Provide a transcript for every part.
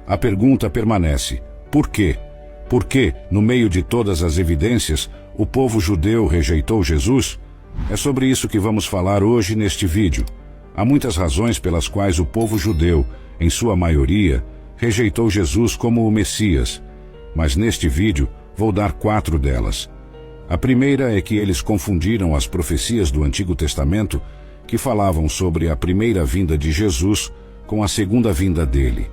A pergunta permanece: por quê? Por que, no meio de todas as evidências, o povo judeu rejeitou Jesus? É sobre isso que vamos falar hoje neste vídeo. Há muitas razões pelas quais o povo judeu, em sua maioria, rejeitou Jesus como o Messias, mas neste vídeo vou dar 4 delas. A primeira é que eles confundiram as profecias do Antigo Testamento, que falavam sobre a primeira vinda de Jesus, com a segunda vinda dele.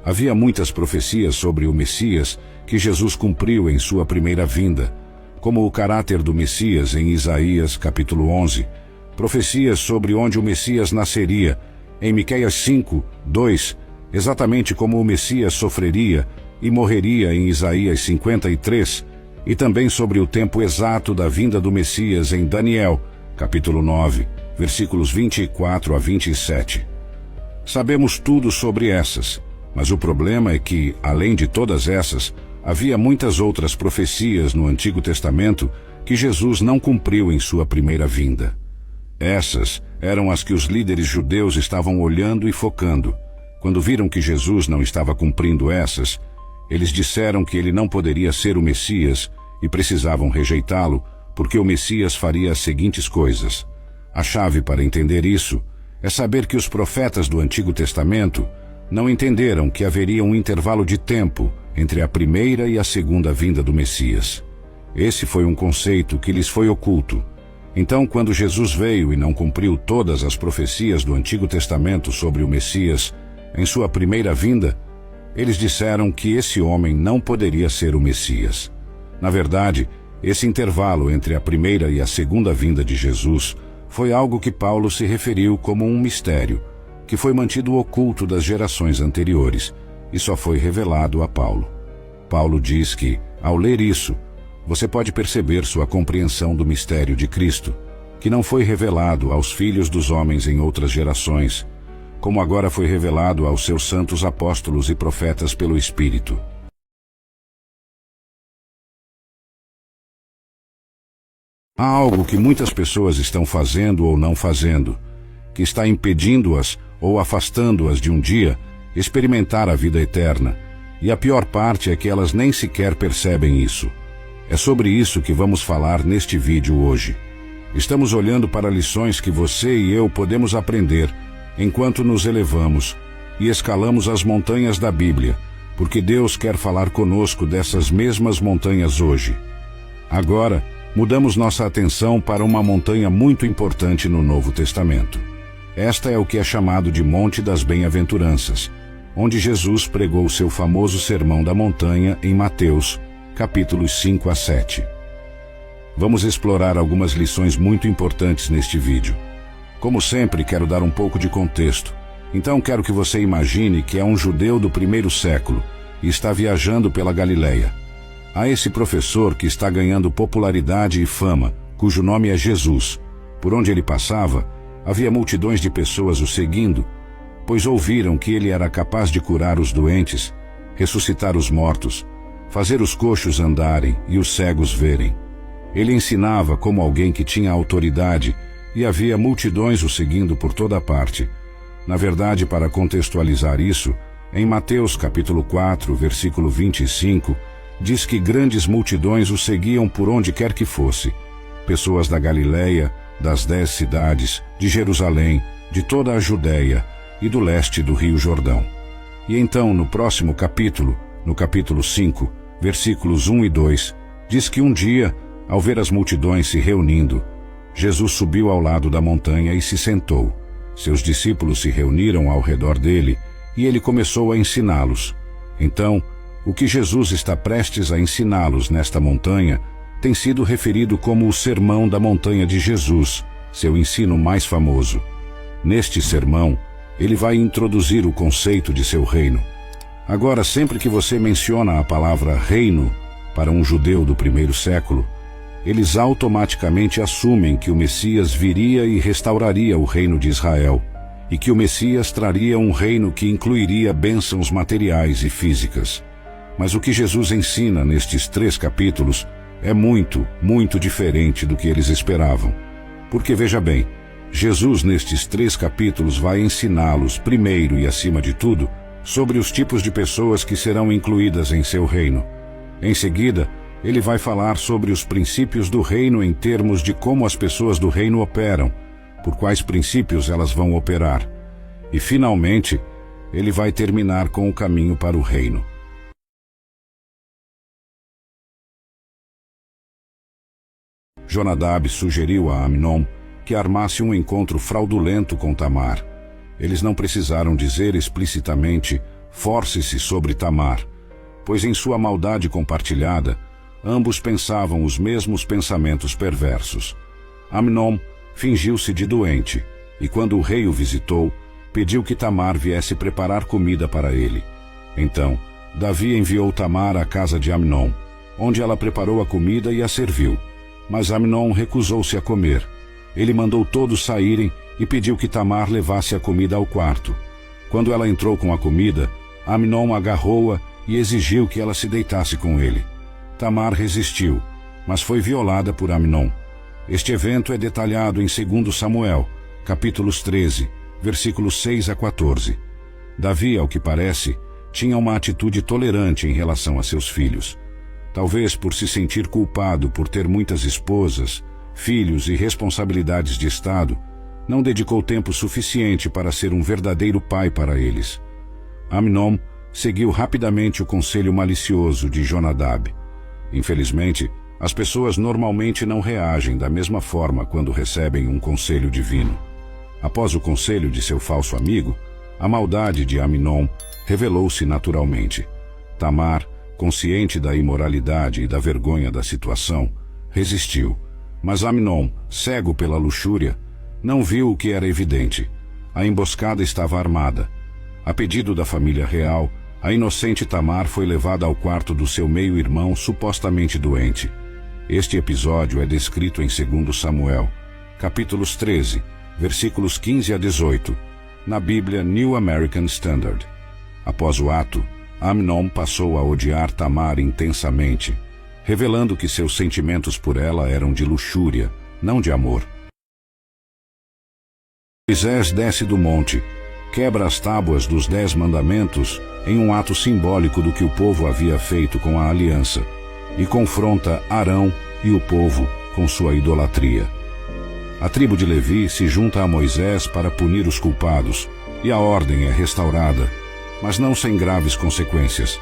Havia muitas profecias sobre o Messias que Jesus cumpriu em sua primeira vinda, como o caráter do Messias em Isaías capítulo 11, profecias sobre onde o Messias nasceria, em Miqueias 5:2, exatamente como o Messias sofreria e morreria em Isaías 53, e também sobre o tempo exato da vinda do Messias em Daniel, capítulo 9, versículos 24 a 27. Sabemos tudo sobre essas, mas o problema é que, além de todas essas, havia muitas outras profecias no Antigo Testamento que Jesus não cumpriu em sua primeira vinda. Essas eram as que os líderes judeus estavam olhando e focando. Quando viram que Jesus não estava cumprindo essas, eles disseram que ele não poderia ser o Messias e precisavam rejeitá-lo, porque o Messias faria as seguintes coisas. A chave para entender isso é saber que os profetas do Antigo Testamento não entenderam que haveria um intervalo de tempo entre a primeira e a segunda vinda do Messias. Esse foi um conceito que lhes foi oculto. Então, quando Jesus veio e não cumpriu todas as profecias do Antigo Testamento sobre o Messias em sua primeira vinda, eles disseram que esse homem não poderia ser o Messias. Na verdade, esse intervalo entre a primeira e a segunda vinda de Jesus foi algo que Paulo se referiu como um mistério, que foi mantido oculto das gerações anteriores e só foi revelado a Paulo. Paulo diz que, ao ler isso, você pode perceber sua compreensão do mistério de Cristo, que não foi revelado aos filhos dos homens em outras gerações, como agora foi revelado aos seus santos apóstolos e profetas pelo Espírito. Há algo que muitas pessoas estão fazendo ou não fazendo, que está impedindo-as ou afastando-as de um dia experimentar a vida eterna, e a pior parte é que elas nem sequer percebem isso. É sobre isso que vamos falar neste vídeo hoje. Estamos olhando para lições que você e eu podemos aprender enquanto nos elevamos e escalamos as montanhas da Bíblia, porque Deus quer falar conosco dessas mesmas montanhas hoje. Agora, mudamos nossa atenção para uma montanha muito importante no Novo Testamento. Esta é o que é chamado de Monte das Bem-aventuranças, onde Jesus pregou seu famoso Sermão da Montanha em Mateus, capítulos 5 a 7. Vamos explorar algumas lições muito importantes neste vídeo. Como sempre, quero dar um pouco de contexto. Então quero que você imagine que é um judeu do primeiro século e está viajando pela Galileia. Há esse professor que está ganhando popularidade e fama, cujo nome é Jesus. Por onde ele passava, havia multidões de pessoas o seguindo, pois ouviram que ele era capaz de curar os doentes, ressuscitar os mortos, fazer os coxos andarem e os cegos verem. Ele ensinava como alguém que tinha autoridade e havia multidões o seguindo por toda parte. Na verdade, para contextualizar isso, em Mateus capítulo 4, versículo 25, diz que grandes multidões o seguiam por onde quer que fosse. Pessoas da Galileia, das 10 cidades, de Jerusalém, de toda a Judéia e do leste do Rio Jordão. E então, no próximo capítulo, no capítulo 5, versículos 1 e 2, diz que um dia, ao ver as multidões se reunindo, Jesus subiu ao lado da montanha e se sentou. Seus discípulos se reuniram ao redor dele e ele começou a ensiná-los. Então, o que Jesus está prestes a ensiná-los nesta montanha tem sido referido como o Sermão da Montanha de Jesus, seu ensino mais famoso. Neste sermão, ele vai introduzir o conceito de seu reino. Agora, sempre que você menciona a palavra reino para um judeu do primeiro século, eles automaticamente assumem que o Messias viria e restauraria o reino de Israel, e que o Messias traria um reino que incluiria bênçãos materiais e físicas. Mas o que Jesus ensina nestes 3 capítulos é muito, muito diferente do que eles esperavam. Porque veja bem, Jesus nestes 3 capítulos vai ensiná-los, primeiro e acima de tudo, sobre os tipos de pessoas que serão incluídas em seu reino. Em seguida, ele vai falar sobre os princípios do reino em termos de como as pessoas do reino operam, por quais princípios elas vão operar. E, finalmente, ele vai terminar com o caminho para o reino. Jonadab sugeriu a Amnon que armasse um encontro fraudulento com Tamar. Eles não precisaram dizer explicitamente: force-se sobre Tamar, pois em sua maldade compartilhada, ambos pensavam os mesmos pensamentos perversos. Amnon fingiu-se de doente, e quando o rei o visitou, pediu que Tamar viesse preparar comida para ele. Então, Davi enviou Tamar à casa de Amnon, onde ela preparou a comida e a serviu. Mas Amnon recusou-se a comer. Ele mandou todos saírem e pediu que Tamar levasse a comida ao quarto. Quando ela entrou com a comida, Amnon agarrou-a e exigiu que ela se deitasse com ele. Tamar resistiu, mas foi violada por Amnon. Este evento é detalhado em 2 Samuel, capítulos 13, versículos 6 a 14. Davi, ao que parece, tinha uma atitude tolerante em relação a seus filhos. Talvez por se sentir culpado por ter muitas esposas, filhos e responsabilidades de Estado, não dedicou tempo suficiente para ser um verdadeiro pai para eles. Amnon seguiu rapidamente o conselho malicioso de Jonadab. Infelizmente, as pessoas normalmente não reagem da mesma forma quando recebem um conselho divino. Após o conselho de seu falso amigo, a maldade de Amnon revelou-se naturalmente. Tamar, consciente da imoralidade e da vergonha da situação, resistiu. Mas Amnon, cego pela luxúria, não viu o que era evidente. A emboscada estava armada. A pedido da família real, a inocente Tamar foi levada ao quarto do seu meio-irmão supostamente doente. Este episódio é descrito em 2 Samuel, capítulos 13, versículos 15 a 18, na Bíblia New American Standard. Após o ato, Amnon passou a odiar Tamar intensamente, revelando que seus sentimentos por ela eram de luxúria, não de amor. Moisés desce do monte, quebra as tábuas dos 10 mandamentos em um ato simbólico do que o povo havia feito com a aliança, e confronta Arão e o povo com sua idolatria. A tribo de Levi se junta a Moisés para punir os culpados, e a ordem é restaurada, mas não sem graves consequências.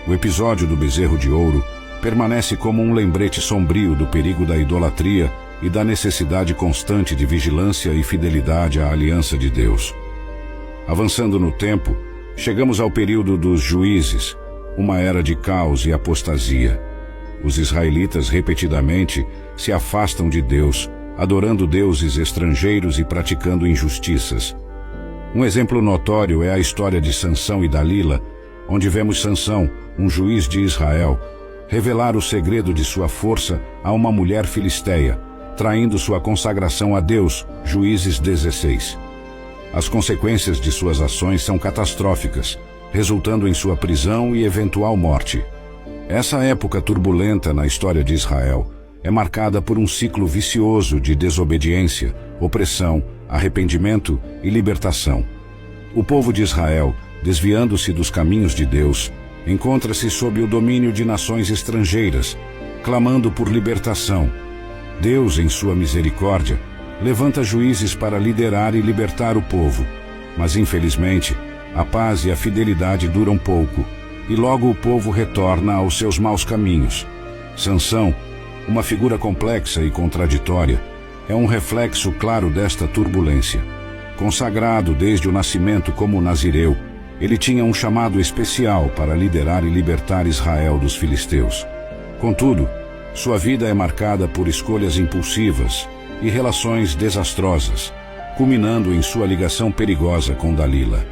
O episódio do bezerro de ouro permanece como um lembrete sombrio do perigo da idolatria e da necessidade constante de vigilância e fidelidade à aliança de Deus. Avançando no tempo, chegamos ao período dos juízes, uma era de caos e apostasia. Os israelitas repetidamente se afastam de Deus, adorando deuses estrangeiros e praticando injustiças. Um exemplo notório é a história de Sansão e Dalila, onde vemos Sansão, um juiz de Israel, revelar o segredo de sua força a uma mulher filisteia, traindo sua consagração a Deus, Juízes 16. As consequências de suas ações são catastróficas, resultando em sua prisão e eventual morte. Essa época turbulenta na história de Israel é marcada por um ciclo vicioso de desobediência, opressão, arrependimento e libertação. O povo de Israel, desviando-se dos caminhos de Deus, encontra-se sob o domínio de nações estrangeiras, clamando por libertação. Deus, em sua misericórdia, levanta juízes para liderar e libertar o povo, mas infelizmente, a paz e a fidelidade duram pouco, e logo o povo retorna aos seus maus caminhos. Sansão, uma figura complexa e contraditória, é um reflexo claro desta turbulência. Consagrado desde o nascimento como nazireu, ele tinha um chamado especial para liderar e libertar Israel dos filisteus. Contudo, sua vida é marcada por escolhas impulsivas e relações desastrosas, culminando em sua ligação perigosa com Dalila.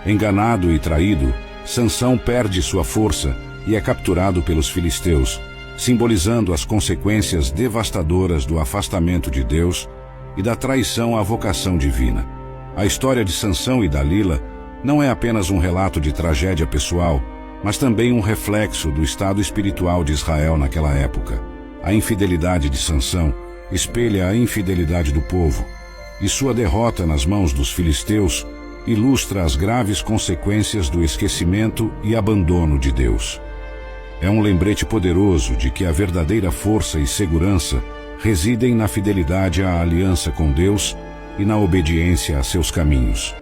Enganado e traído, Sansão perde sua força e é capturado pelos filisteus, simbolizando as consequências devastadoras do afastamento de Deus e da traição à vocação divina. A história de Sansão e Dalila não é apenas um relato de tragédia pessoal, mas também um reflexo do estado espiritual de Israel naquela época. A infidelidade de Sansão espelha a infidelidade do povo, e sua derrota nas mãos dos filisteus ilustra as graves consequências do esquecimento e abandono de Deus. É um lembrete poderoso de que a verdadeira força e segurança residem na fidelidade à aliança com Deus e na obediência a seus caminhos.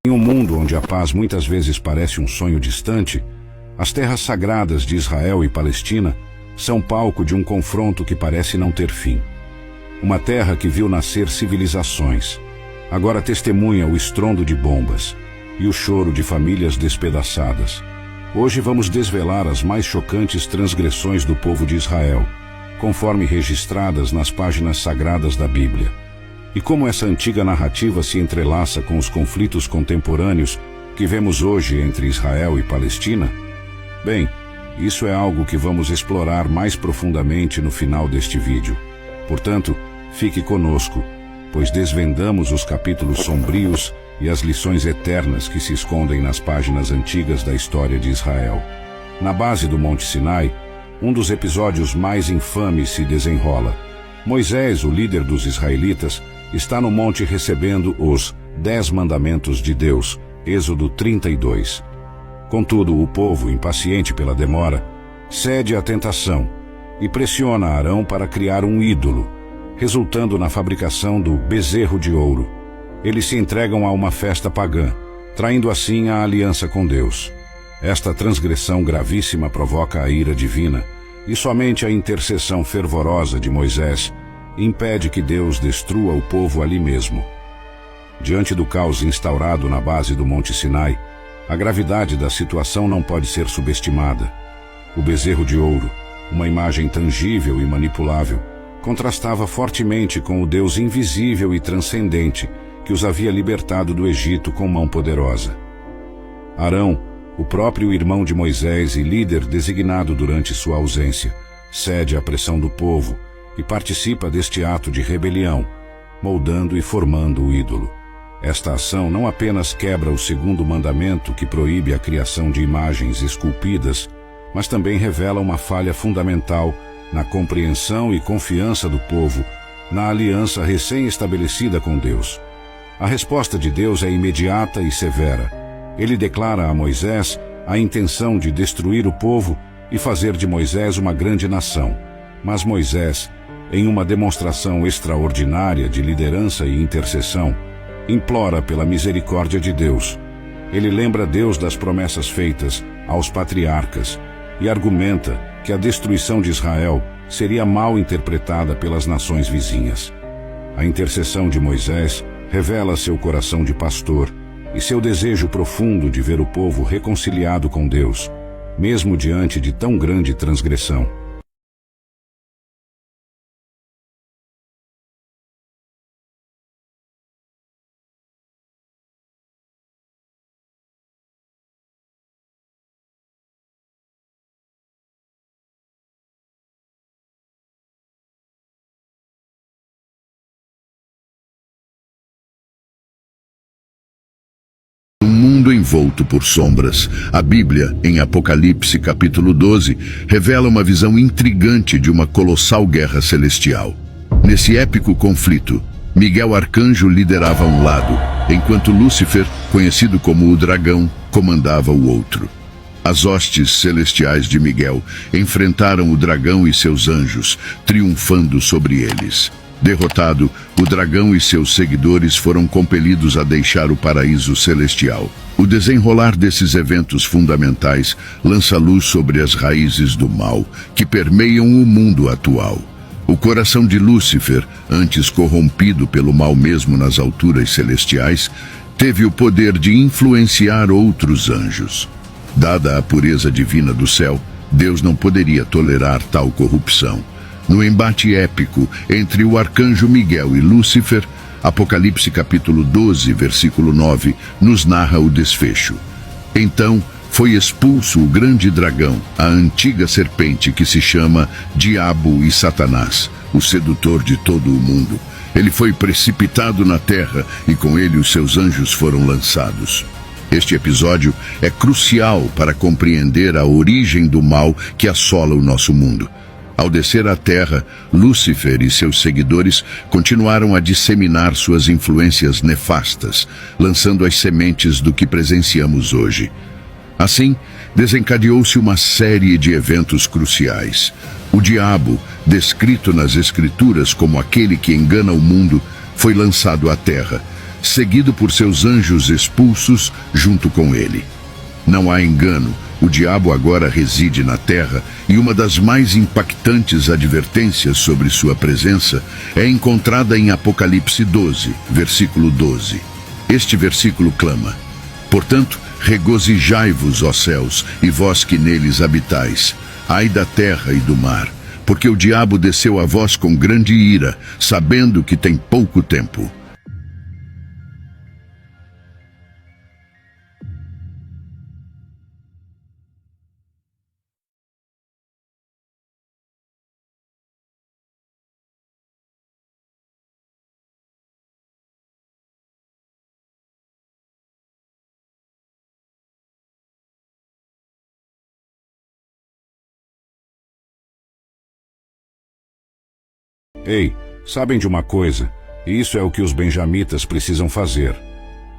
Em um mundo onde a paz muitas vezes parece um sonho distante, as terras sagradas de Israel e Palestina são palco de um confronto que parece não ter fim. Uma terra que viu nascer civilizações, agora testemunha o estrondo de bombas e o choro de famílias despedaçadas. Hoje vamos desvelar as mais chocantes transgressões do povo de Israel, conforme registradas nas páginas sagradas da Bíblia. E como essa antiga narrativa se entrelaça com os conflitos contemporâneos que vemos hoje entre Israel e Palestina? Bem, isso é algo que vamos explorar mais profundamente no final deste vídeo. Portanto, fique conosco, pois desvendamos os capítulos sombrios e as lições eternas que se escondem nas páginas antigas da história de Israel. Na base do Monte Sinai, um dos episódios mais infames se desenrola. Moisés, o líder dos israelitas, está no monte recebendo os 10 mandamentos de Deus, Êxodo 32. Contudo, o povo, impaciente pela demora, cede à tentação e pressiona Arão para criar um ídolo, resultando na fabricação do bezerro de ouro. Eles se entregam a uma festa pagã, traindo assim a aliança com Deus. Esta transgressão gravíssima provoca a ira divina, e somente a intercessão fervorosa de Moisés impede que Deus destrua o povo ali mesmo. Diante do caos instaurado na base do Monte Sinai, a gravidade da situação não pode ser subestimada. O bezerro de ouro, uma imagem tangível e manipulável, contrastava fortemente com o Deus invisível e transcendente que os havia libertado do Egito com mão poderosa. Arão, o próprio irmão de Moisés e líder designado durante sua ausência, cede à pressão do povo e participa deste ato de rebelião, moldando e formando o ídolo. Esta ação não apenas quebra o segundo mandamento que proíbe a criação de imagens esculpidas, mas também revela uma falha fundamental na compreensão e confiança do povo na aliança recém-estabelecida com Deus. A resposta de Deus é imediata e severa. Ele declara a Moisés a intenção de destruir o povo e fazer de Moisés uma grande nação. Mas Moisés, em uma demonstração extraordinária de liderança e intercessão, implora pela misericórdia de Deus. Ele lembra Deus das promessas feitas aos patriarcas e argumenta que a destruição de Israel seria mal interpretada pelas nações vizinhas. A intercessão de Moisés revela seu coração de pastor e seu desejo profundo de ver o povo reconciliado com Deus, mesmo diante de tão grande transgressão. Envolto por sombras. A Bíblia, em Apocalipse capítulo 12, revela uma visão intrigante de uma colossal guerra celestial. Nesse épico conflito, Miguel Arcanjo liderava um lado, enquanto Lúcifer, conhecido como o dragão, comandava o outro. As hostes celestiais de Miguel enfrentaram o dragão e seus anjos, triunfando sobre eles. Derrotado, o dragão e seus seguidores foram compelidos a deixar o paraíso celestial. O desenrolar desses eventos fundamentais lança luz sobre as raízes do mal que permeiam o mundo atual. O coração de Lúcifer, antes corrompido pelo mal mesmo nas alturas celestiais, teve o poder de influenciar outros anjos. Dada a pureza divina do céu, Deus não poderia tolerar tal corrupção. No embate épico entre o arcanjo Miguel e Lúcifer, Apocalipse capítulo 12, versículo 9, nos narra o desfecho. Então foi expulso o grande dragão, a antiga serpente que se chama Diabo e Satanás, o sedutor de todo o mundo. Ele foi precipitado na terra e com ele os seus anjos foram lançados. Este episódio é crucial para compreender a origem do mal que assola o nosso mundo. Ao descer à terra, Lúcifer e seus seguidores continuaram a disseminar suas influências nefastas, lançando as sementes do que presenciamos hoje. Assim, desencadeou-se uma série de eventos cruciais. O diabo, descrito nas Escrituras como aquele que engana o mundo, foi lançado à terra, seguido por seus anjos expulsos junto com ele. Não há engano, o diabo agora reside na terra e uma das mais impactantes advertências sobre sua presença é encontrada em Apocalipse 12, versículo 12. Este versículo clama: portanto, regozijai-vos, ó céus, e vós que neles habitais, ai da terra e do mar, porque o diabo desceu a vós com grande ira, sabendo que tem pouco tempo. Ei, sabem de uma coisa? Isso é o que os benjamitas precisam fazer.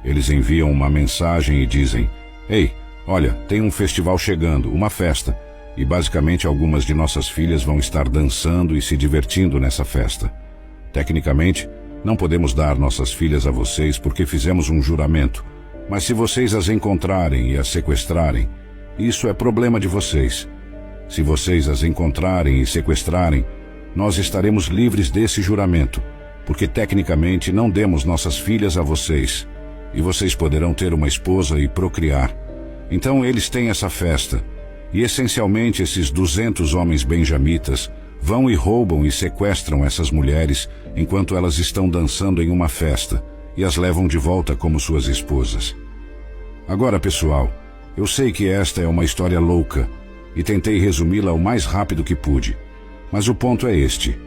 Eles enviam uma mensagem e dizem: ei, olha, tem um festival chegando, uma festa, e basicamente algumas de nossas filhas vão estar dançando e se divertindo nessa festa. Tecnicamente, não podemos dar nossas filhas a vocês porque fizemos um juramento, mas se vocês as encontrarem e as sequestrarem, isso é problema de vocês. Se vocês as encontrarem e sequestrarem, nós estaremos livres desse juramento, porque tecnicamente não demos nossas filhas a vocês, e vocês poderão ter uma esposa e procriar. Então eles têm essa festa, e essencialmente esses 200 homens benjamitas vão e roubam e sequestram essas mulheres enquanto elas estão dançando em uma festa, e as levam de volta como suas esposas. Agora, pessoal, eu sei que esta é uma história louca, e tentei resumi-la o mais rápido que pude. Mas o ponto é este: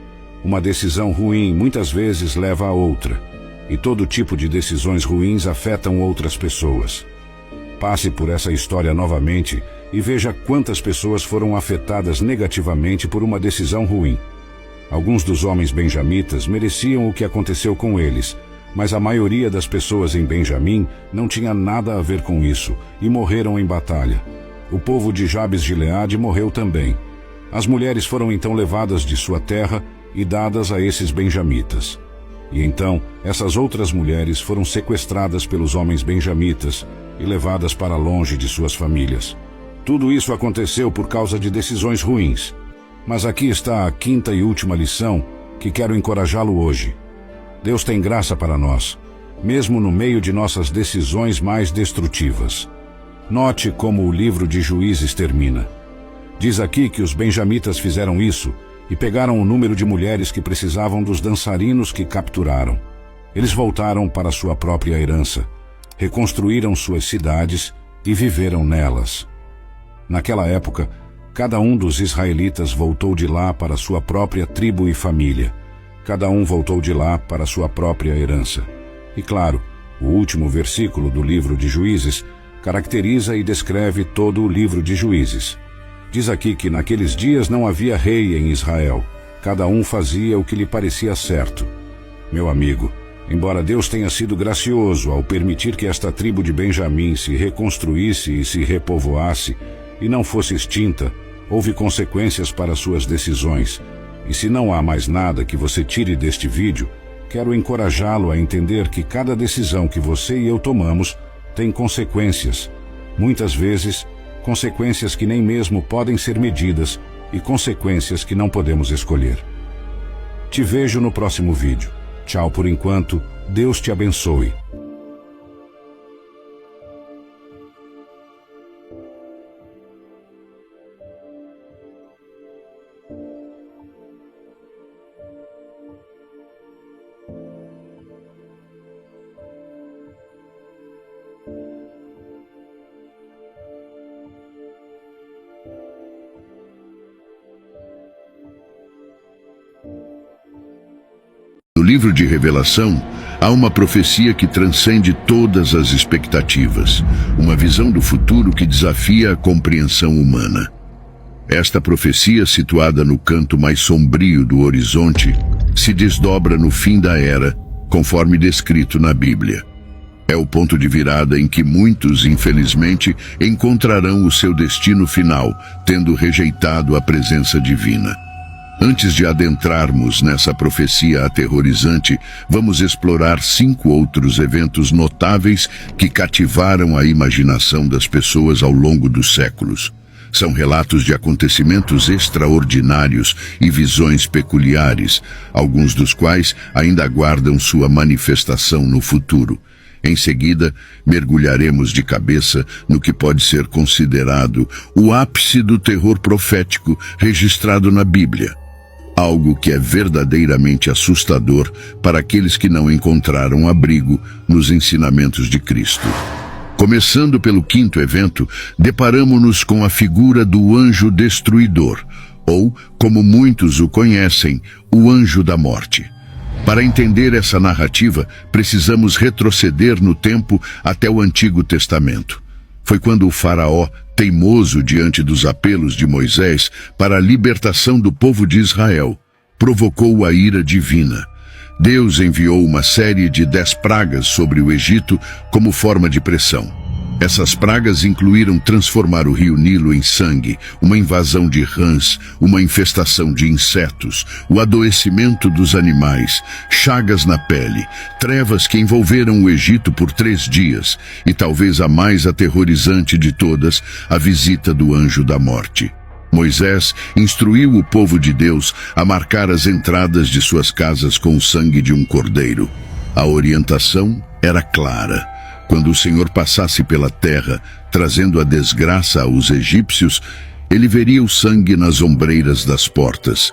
uma decisão ruim muitas vezes leva a outra, e todo tipo de decisões ruins afetam outras pessoas. Passe por essa história novamente e veja quantas pessoas foram afetadas negativamente por uma decisão ruim. Alguns dos homens benjamitas mereciam o que aconteceu com eles, mas a maioria das pessoas em Benjamim não tinha nada a ver com isso e morreram em batalha. O povo de Jabes Gileade morreu também. As mulheres foram então levadas de sua terra e dadas a esses benjamitas. E então, essas outras mulheres foram sequestradas pelos homens benjamitas e levadas para longe de suas famílias. Tudo isso aconteceu por causa de decisões ruins. Mas aqui está a quinta e última lição que quero encorajá-lo hoje. Deus tem graça para nós, mesmo no meio de nossas decisões mais destrutivas. Note como o livro de Juízes termina. Diz aqui que os benjamitas fizeram isso e pegaram o número de mulheres que precisavam dos dançarinos que capturaram. Eles voltaram para sua própria herança, reconstruíram suas cidades e viveram nelas. Naquela época, cada um dos israelitas voltou de lá para sua própria tribo e família. Cada um voltou de lá para sua própria herança. E claro, o último versículo do livro de Juízes caracteriza e descreve todo o livro de Juízes. Diz aqui que naqueles dias não havia rei em Israel. Cada um fazia o que lhe parecia certo. Meu amigo, embora Deus tenha sido gracioso ao permitir que esta tribo de Benjamim se reconstruísse e se repovoasse e não fosse extinta, houve consequências para suas decisões. E se não há mais nada que você tire deste vídeo, quero encorajá-lo a entender que cada decisão que você e eu tomamos tem consequências. Muitas vezes, consequências que nem mesmo podem ser medidas e consequências que não podemos escolher. Te vejo no próximo vídeo. Tchau por enquanto. Deus te abençoe. No livro de Revelação, há uma profecia que transcende todas as expectativas, uma visão do futuro que desafia a compreensão humana. Esta profecia, situada no canto mais sombrio do horizonte, se desdobra no fim da era, conforme descrito na Bíblia. É o ponto de virada em que muitos, infelizmente, encontrarão o seu destino final, tendo rejeitado a presença divina. Antes de adentrarmos nessa profecia aterrorizante, vamos explorar 5 outros eventos notáveis que cativaram a imaginação das pessoas ao longo dos séculos. São relatos de acontecimentos extraordinários e visões peculiares, alguns dos quais ainda aguardam sua manifestação no futuro. Em seguida, mergulharemos de cabeça no que pode ser considerado o ápice do terror profético registrado na Bíblia. Algo que é verdadeiramente assustador para aqueles que não encontraram abrigo nos ensinamentos de Cristo. Começando pelo 5º evento, deparamo-nos com a figura do anjo destruidor, ou, como muitos o conhecem, o anjo da morte. Para entender essa narrativa, precisamos retroceder no tempo até o Antigo Testamento. Foi quando o faraó, teimoso diante dos apelos de Moisés para a libertação do povo de Israel, provocou a ira divina. Deus enviou uma série de 10 pragas sobre o Egito como forma de pressão. Essas pragas incluíram transformar o rio Nilo em sangue, uma invasão de rãs, uma infestação de insetos, o adoecimento dos animais, chagas na pele, trevas que envolveram o Egito por 3 dias e talvez a mais aterrorizante de todas, a visita do anjo da morte. Moisés instruiu o povo de Deus a marcar as entradas de suas casas com o sangue de um cordeiro. A orientação era clara. Quando o Senhor passasse pela terra, trazendo a desgraça aos egípcios, ele veria o sangue nas ombreiras das portas.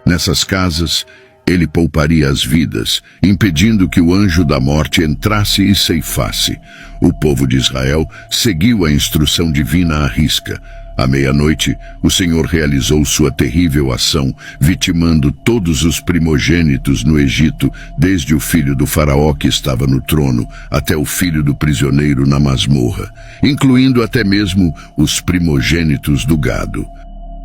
Nessas casas, ele pouparia as vidas, impedindo que o anjo da morte entrasse e ceifasse. O povo de Israel seguiu a instrução divina à risca. À meia-noite, o Senhor realizou sua terrível ação, vitimando todos os primogênitos no Egito, desde o filho do faraó que estava no trono, até o filho do prisioneiro na masmorra, incluindo até mesmo os primogênitos do gado.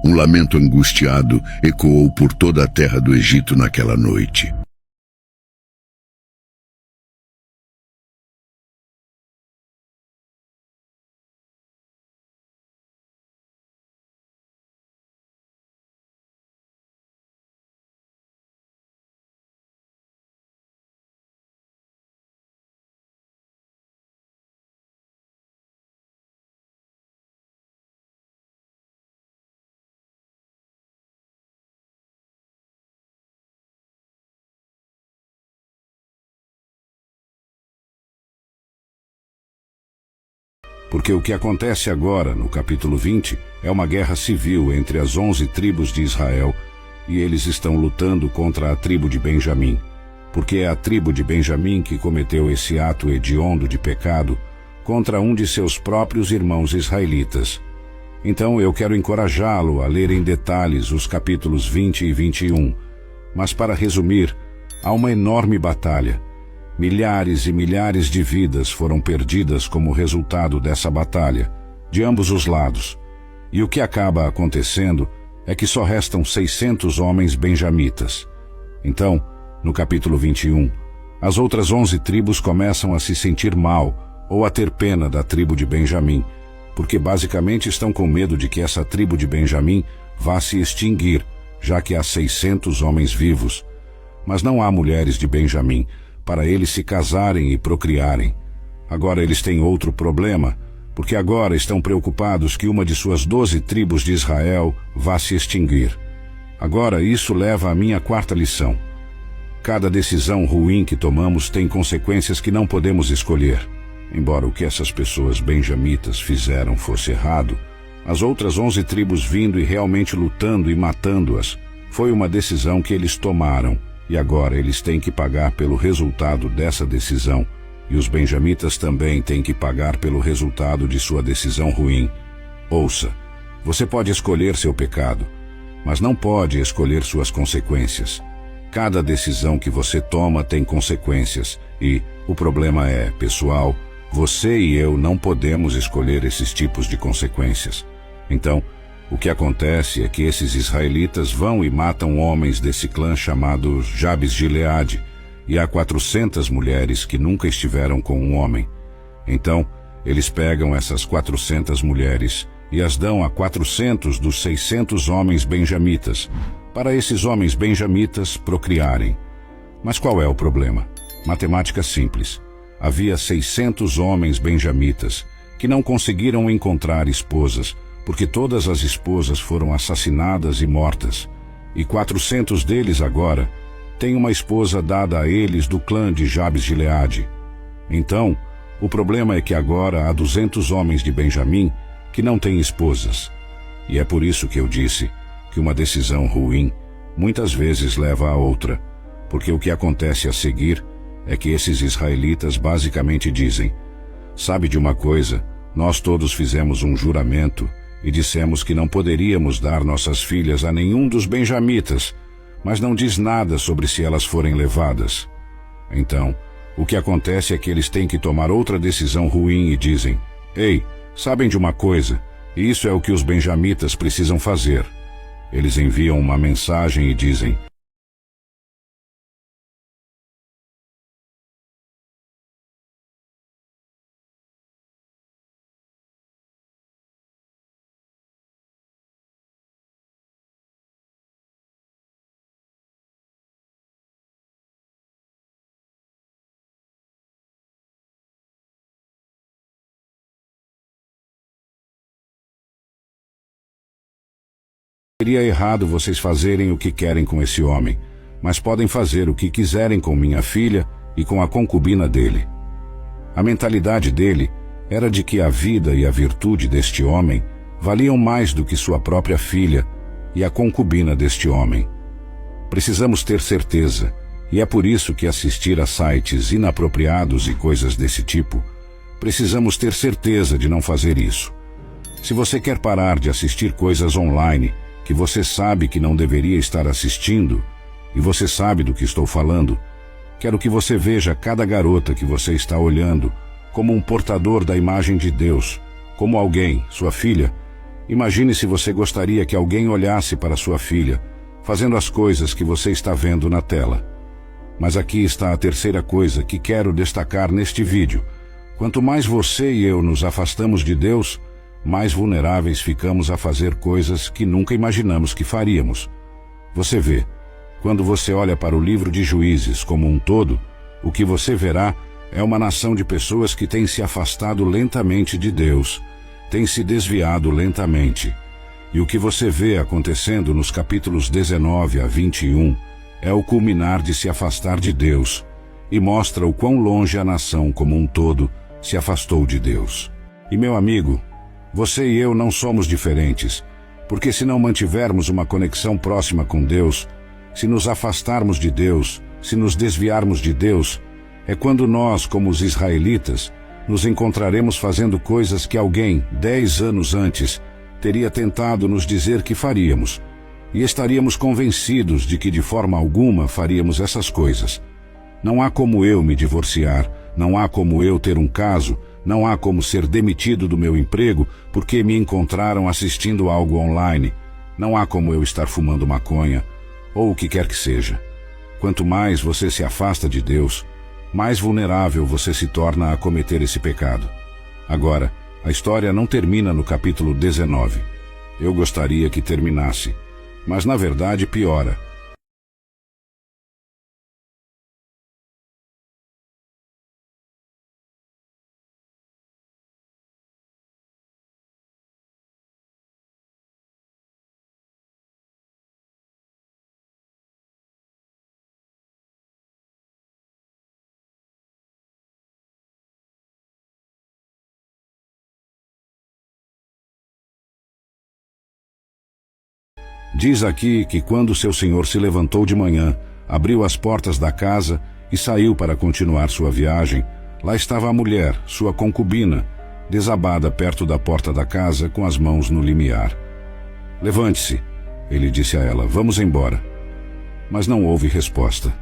Um lamento angustiado ecoou por toda a terra do Egito naquela noite. Porque o que acontece agora, no capítulo 20, é uma guerra civil entre as 11 tribos de Israel, e eles estão lutando contra a tribo de Benjamim, porque é a tribo de Benjamim que cometeu esse ato hediondo de pecado contra um de seus próprios irmãos israelitas. Então eu quero encorajá-lo a ler em detalhes os capítulos 20 e 21, mas para resumir, há uma enorme batalha. Milhares e milhares de vidas foram perdidas como resultado dessa batalha, de ambos os lados. E o que acaba acontecendo é que só restam 600 homens benjamitas. Então, no capítulo 21, as outras 11 tribos começam a se sentir mal ou a ter pena da tribo de Benjamim, porque basicamente estão com medo de que essa tribo de Benjamim vá se extinguir, já que há 600 homens vivos. Mas não há mulheres de Benjamim para eles se casarem e procriarem. Agora eles têm outro problema, porque agora estão preocupados que uma de suas 12 tribos de Israel vá se extinguir. Agora isso leva à minha 4ª lição. Cada decisão ruim que tomamos tem consequências que não podemos escolher. Embora o que essas pessoas benjamitas fizeram fosse errado, as outras 11 tribos vindo e realmente lutando e matando-as, foi uma decisão que eles tomaram, e agora eles têm que pagar pelo resultado dessa decisão, e os benjamitas também têm que pagar pelo resultado de sua decisão ruim. Ouça, você pode escolher seu pecado, mas não pode escolher suas consequências. Cada decisão que você toma tem consequências e o problema é, pessoal, você e eu não podemos escolher esses tipos de consequências. Então, o que acontece é que esses israelitas vão e matam homens desse clã chamado Jabes de Gileade, e há 400 mulheres que nunca estiveram com um homem. Então, eles pegam essas 400 mulheres e as dão a 400 dos 600 homens benjamitas, para esses homens benjamitas procriarem. Mas qual é o problema? Matemática simples. Havia 600 homens benjamitas que não conseguiram encontrar esposas, porque todas as esposas foram assassinadas e mortas. E 400 deles agora têm uma esposa dada a eles do clã de Jabes de Gileade. Então, o problema é que agora há 200 homens de Benjamim que não têm esposas. E é por isso que eu disse que uma decisão ruim muitas vezes leva a outra, porque o que acontece a seguir é que esses israelitas basicamente dizem: sabe de uma coisa, nós todos fizemos um juramento e dissemos que não poderíamos dar nossas filhas a nenhum dos benjamitas, mas não diz nada sobre se elas forem levadas. Então, o que acontece é que eles têm que tomar outra decisão ruim e dizem: ei, sabem de uma coisa, isso é o que os benjamitas precisam fazer. Eles enviam uma mensagem e dizem: seria errado vocês fazerem o que querem com esse homem, mas podem fazer o que quiserem com minha filha e com a concubina dele. A mentalidade dele era de que a vida e a virtude deste homem valiam mais do que sua própria filha e a concubina deste homem. Precisamos ter certeza, e é por isso que assistir a sites inapropriados e coisas desse tipo, precisamos ter certeza de não fazer isso. Se você quer parar de assistir coisas online que você sabe que não deveria estar assistindo, e você sabe do que estou falando, quero que você veja cada garota que você está olhando como um portador da imagem de Deus, como alguém, sua filha. Imagine se você gostaria que alguém olhasse para sua filha, fazendo as coisas que você está vendo na tela. Mas aqui está a terceira coisa que quero destacar neste vídeo. Quanto mais você e eu nos afastamos de Deus, mais vulneráveis ficamos a fazer coisas que nunca imaginamos que faríamos. Você vê, quando você olha para o livro de Juízes como um todo, o que você verá é uma nação de pessoas que têm se afastado lentamente de Deus, têm se desviado lentamente. E o que você vê acontecendo nos capítulos 19 a 21 é o culminar de se afastar de Deus, e mostra o quão longe a nação como um todo se afastou de Deus. E meu amigo, você e eu não somos diferentes, porque se não mantivermos uma conexão próxima com Deus, se nos afastarmos de Deus, se nos desviarmos de Deus, é quando nós, como os israelitas, nos encontraremos fazendo coisas que alguém, 10 anos antes, teria tentado nos dizer que faríamos, e estaríamos convencidos de que de forma alguma faríamos essas coisas. Não há como eu me divorciar, não há como eu ter um caso, não há como ser demitido do meu emprego porque me encontraram assistindo algo online. Não há como eu estar fumando maconha, ou o que quer que seja. Quanto mais você se afasta de Deus, mais vulnerável você se torna a cometer esse pecado. Agora, a história não termina no capítulo 19. Eu gostaria que terminasse, mas na verdade piora. Diz aqui que quando seu senhor se levantou de manhã, abriu as portas da casa e saiu para continuar sua viagem, lá estava a mulher, sua concubina, desabada perto da porta da casa com as mãos no limiar. Levante-se, ele disse a ela, vamos embora. mas não houve resposta.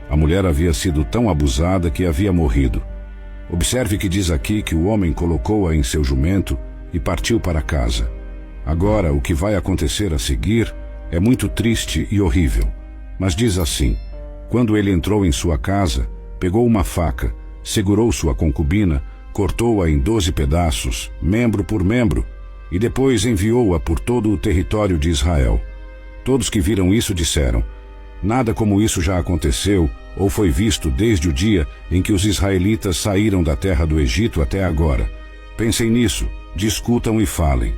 A mulher havia sido tão abusada que havia morrido. Observe que diz aqui que o homem colocou-a em seu jumento e partiu para casa. Agora, o que vai acontecer a seguir é muito triste e horrível. Mas diz assim: quando ele entrou em sua casa, pegou uma faca, segurou sua concubina, cortou-a em 12 pedaços, membro por membro, e depois enviou-a por todo o território de Israel. Todos que viram isso disseram: nada como isso já aconteceu ou foi visto desde o dia em que os israelitas saíram da terra do Egito até agora. Pensem nisso, discutam e falem.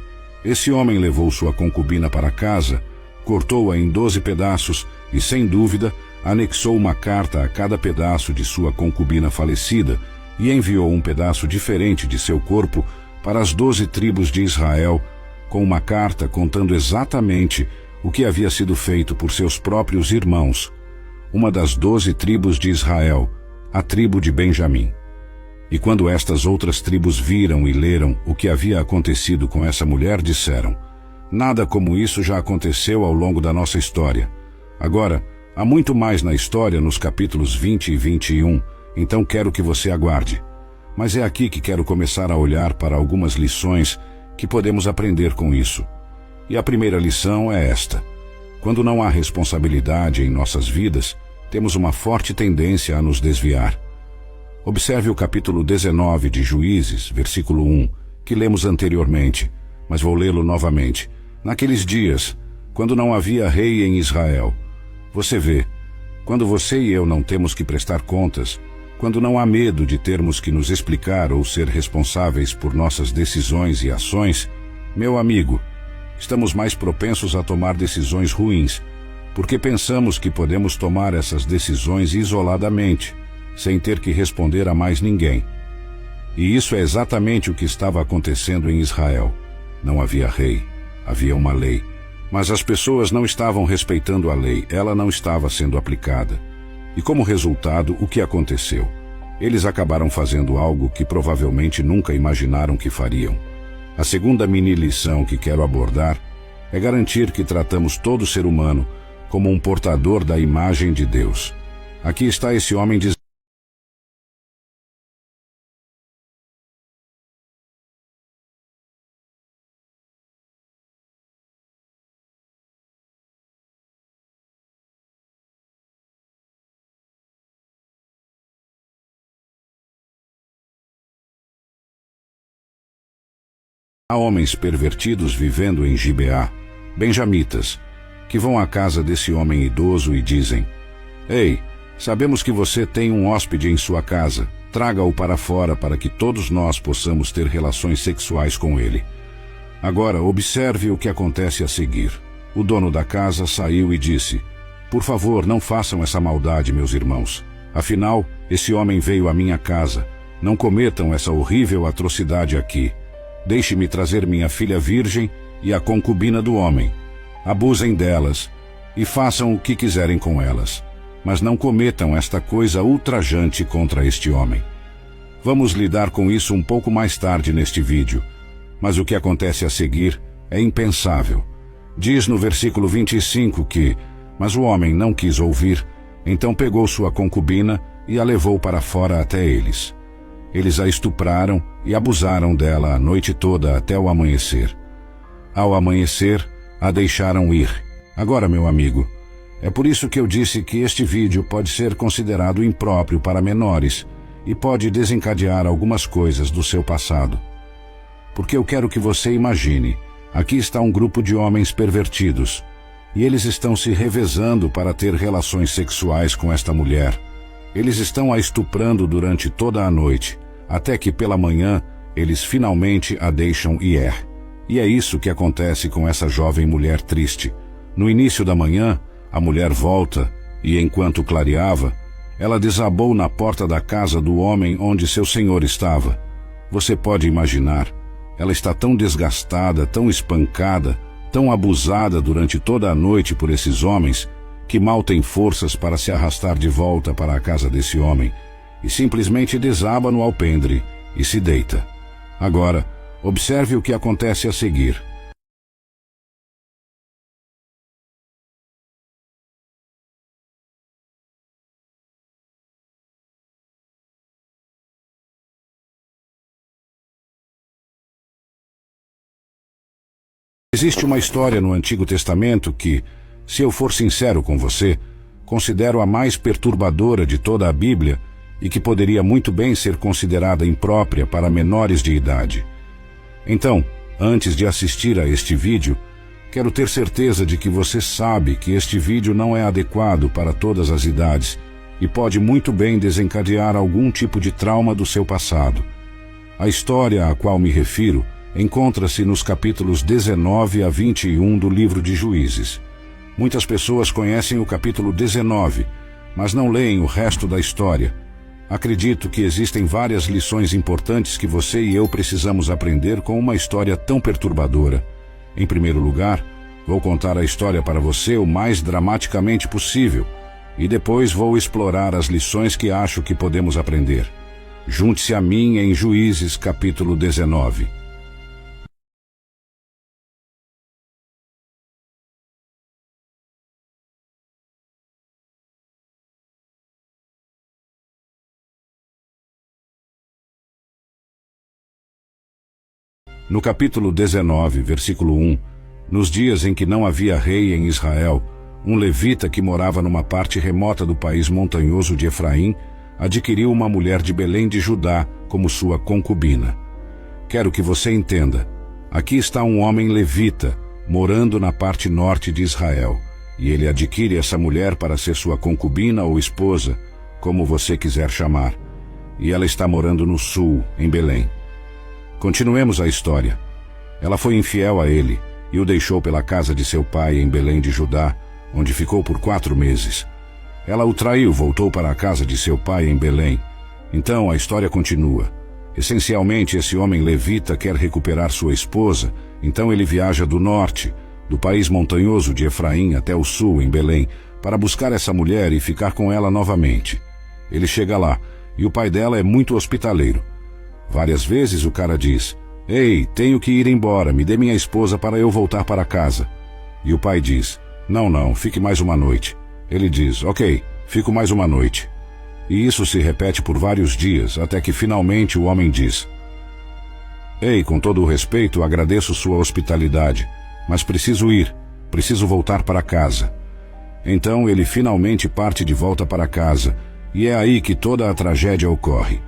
Esse homem levou sua concubina para casa, cortou-a em 12 pedaços e, sem dúvida, anexou uma carta a cada pedaço de sua concubina falecida e enviou um pedaço diferente de seu corpo para as 12 tribos de Israel, com uma carta contando exatamente o que havia sido feito por seus próprios irmãos, uma das 12 tribos de Israel, a tribo de Benjamim. E quando estas outras tribos viram e leram o que havia acontecido com essa mulher, disseram: nada como isso já aconteceu ao longo da nossa história. Agora, há muito mais na história nos capítulos 20 e 21, então quero que você aguarde. Mas é aqui que quero começar a olhar para algumas lições que podemos aprender com isso. E a primeira lição é esta: quando não há responsabilidade em nossas vidas, temos uma forte tendência a nos desviar. Observe o capítulo 19 de Juízes, versículo 1, que lemos anteriormente, mas vou lê-lo novamente. Naqueles dias, quando não havia rei em Israel. Você vê, quando você e eu não temos que prestar contas, quando não há medo de termos que nos explicar ou ser responsáveis por nossas decisões e ações, meu amigo, estamos mais propensos a tomar decisões ruins, porque pensamos que podemos tomar essas decisões isoladamente, sem ter que responder a mais ninguém. E isso é exatamente o que estava acontecendo em Israel. Não havia rei, havia uma lei. Mas as pessoas não estavam respeitando a lei, ela não estava sendo aplicada. E como resultado, o que aconteceu? Eles acabaram fazendo algo que provavelmente nunca imaginaram que fariam. A segunda mini lição que quero abordar é garantir que tratamos todo ser humano como um portador da imagem de Deus. Aqui está esse homem dizendo: há homens pervertidos vivendo em Gibeá, benjamitas, que vão à casa desse homem idoso e dizem: ei, sabemos que você tem um hóspede em sua casa, traga-o para fora para que todos nós possamos ter relações sexuais com ele. Agora observe o que acontece a seguir. O dono da casa saiu e disse: por favor, não façam essa maldade, meus irmãos. Afinal, esse homem veio à minha casa. Não cometam essa horrível atrocidade aqui. Deixe-me trazer minha filha virgem e a concubina do homem. Abusem delas e façam o que quiserem com elas, mas não cometam esta coisa ultrajante contra este homem. Vamos lidar com isso um pouco mais tarde neste vídeo, mas o que acontece a seguir é impensável. Diz no versículo 25 que: mas o homem não quis ouvir, então pegou sua concubina e a levou para fora até eles. Eles a estupraram e abusaram dela a noite toda até o amanhecer. Ao amanhecer, a deixaram ir. Agora, meu amigo, é por isso que eu disse que este vídeo pode ser considerado impróprio para menores e pode desencadear algumas coisas do seu passado. Porque eu quero que você imagine, aqui está um grupo de homens pervertidos, e eles estão se revezando para ter relações sexuais com esta mulher. Eles estão a estuprando durante toda a noite, até que pela manhã eles finalmente a deixam ir. E é isso que acontece com essa jovem mulher triste. No início da manhã, a mulher volta e, enquanto clareava, ela desabou na porta da casa do homem onde seu senhor estava. Você pode imaginar, ela está tão desgastada, tão espancada, tão abusada durante toda a noite por esses homens, que mal tem forças para se arrastar de volta para a casa desse homem, e simplesmente desaba no alpendre e se deita. Agora, observe o que acontece a seguir. Existe uma história no Antigo Testamento que, se eu for sincero com você, considero a mais perturbadora de toda a Bíblia e que poderia muito bem ser considerada imprópria para menores de idade. Então, antes de assistir a este vídeo, quero ter certeza de que você sabe que este vídeo não é adequado para todas as idades e pode muito bem desencadear algum tipo de trauma do seu passado. A história a qual me refiro encontra-se nos capítulos 19 a 21 do livro de Juízes. Muitas pessoas conhecem o capítulo 19, mas não leem o resto da história. Acredito que existem várias lições importantes que você e eu precisamos aprender com uma história tão perturbadora. Em primeiro lugar, vou contar a história para você o mais dramaticamente possível, e depois vou explorar as lições que acho que podemos aprender. Junte-se a mim em Juízes capítulo 19. No capítulo 19, versículo 1, nos dias em que não havia rei em Israel, um levita que morava numa parte remota do país montanhoso de Efraim adquiriu uma mulher de Belém de Judá como sua concubina. Quero que você entenda. Aqui está um homem levita, morando na parte norte de Israel, e ele adquire essa mulher para ser sua concubina ou esposa, como você quiser chamar. E ela está morando no sul, em Belém. Continuemos a história. Ela foi infiel a ele e o deixou pela casa de seu pai em Belém de Judá, onde ficou por 4 meses. Ela o traiu, voltou para a casa de seu pai em Belém. Então a história continua. Essencialmente, esse homem levita quer recuperar sua esposa, então ele viaja do norte, do país montanhoso de Efraim até o sul, em Belém, para buscar essa mulher e ficar com ela novamente. Ele chega lá, e o pai dela é muito hospitaleiro. Várias vezes o cara diz: "Ei, tenho que ir embora, me dê minha esposa para eu voltar para casa." E o pai diz: Não, fique mais uma noite." Ele diz: "Ok, fico mais uma noite." E isso se repete por vários dias, até que finalmente o homem diz: "Ei, com todo o respeito, agradeço sua hospitalidade, mas preciso ir, preciso voltar para casa." Então ele finalmente parte de volta para casa, e é aí que toda a tragédia ocorre.